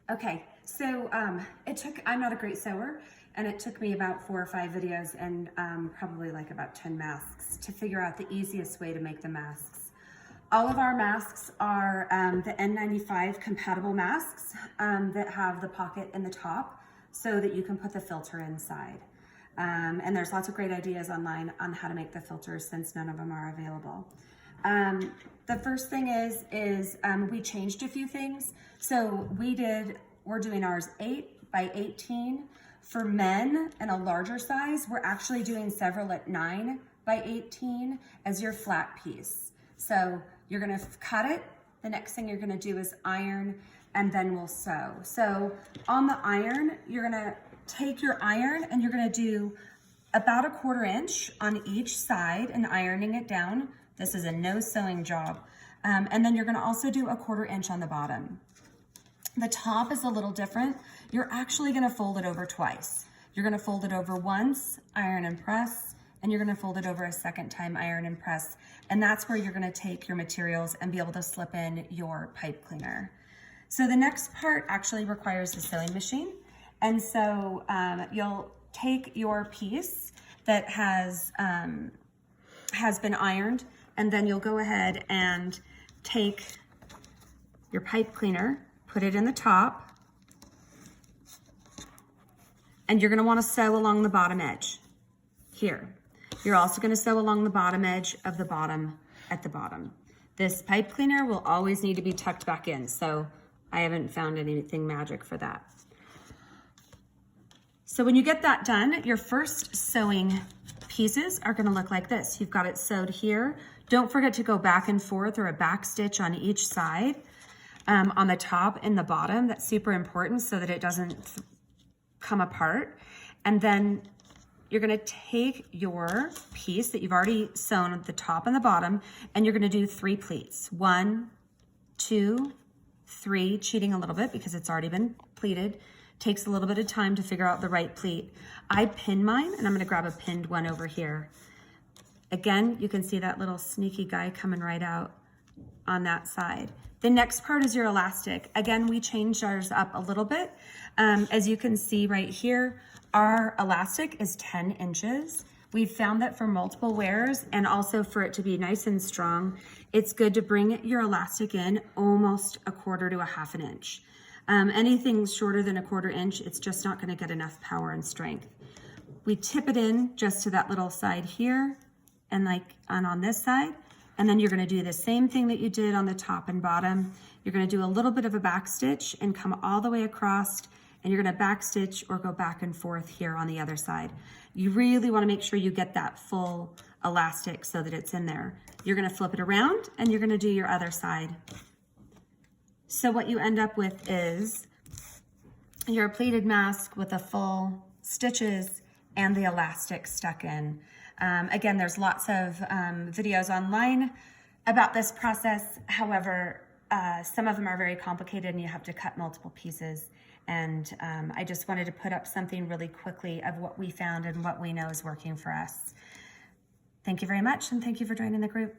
Okay, so I'm not a great sewer, and it took me about 4 or 5 videos and probably like about 10 masks to figure out the easiest way to make the masks. All of our masks are the N95 compatible masks that have the pocket in the top so that you can put the filter inside. And there's lots of great ideas online on how to make the filters since none of them are available. The first thing is we changed a few things. So we're doing ours 8 by 18. For men in a larger size, we're actually doing several at 9 by 18 as your flat piece. So you're gonna cut it. The next thing you're gonna do is iron, and then we'll sew. So on the iron, you're gonna take your iron and you're gonna do about a 1/4 inch on each side and ironing it down. This is a no sewing job. And then you're gonna also do a 1/4 inch on the bottom. The top is a little different. You're actually gonna fold it over twice. You're gonna fold it over once, iron and press, and you're gonna fold it over a second time, iron and press. And that's where you're gonna take your materials and be able to slip in your pipe cleaner. So the next part actually requires the sewing machine. And so you'll take your piece that has been ironed, and then you'll go ahead and take your pipe cleaner, put it in the top, and you're gonna wanna sew along the bottom edge here. You're also gonna sew along the bottom edge of the bottom at the bottom. This pipe cleaner will always need to be tucked back in, so I haven't found anything magic for that. So when you get that done, your first sewing pieces are gonna look like this. You've got it sewed here. Don't forget to go back and forth or a back stitch on each side, on the top and the bottom. That's super important so that it doesn't come apart. And then you're gonna take your piece that you've already sewn at the top and the bottom, and you're gonna do 3 pleats. 1, 2, 3, cheating a little bit because it's already been pleated. Takes a little bit of time to figure out the right pleat. I pin mine, and I'm gonna grab a pinned one over here. Again, you can see that little sneaky guy coming right out on that side. The next part is your elastic. Again, we changed ours up a little bit. As you can see right here, our elastic is 10 inches. We've found that for multiple wears and also for it to be nice and strong, it's good to bring your elastic in almost a 1/4 to a 1/2 inch. Anything shorter than a 1/4 inch, it's just not gonna get enough power and strength. We tip it in just to that little side here and on this side. And then you're gonna do the same thing that you did on the top and bottom. You're gonna do a little bit of a back stitch and come all the way across, and you're gonna back stitch or go back and forth here on the other side. You really wanna make sure you get that full elastic so that it's in there. You're gonna flip it around and you're gonna do your other side. So what you end up with is your pleated mask with the full stitches and the elastic stuck in. Again, there's lots of videos online about this process. However, some of them are very complicated and you have to cut multiple pieces. And I just wanted to put up something really quickly of what we found and what we know is working for us. Thank you very much, and thank you for joining the group.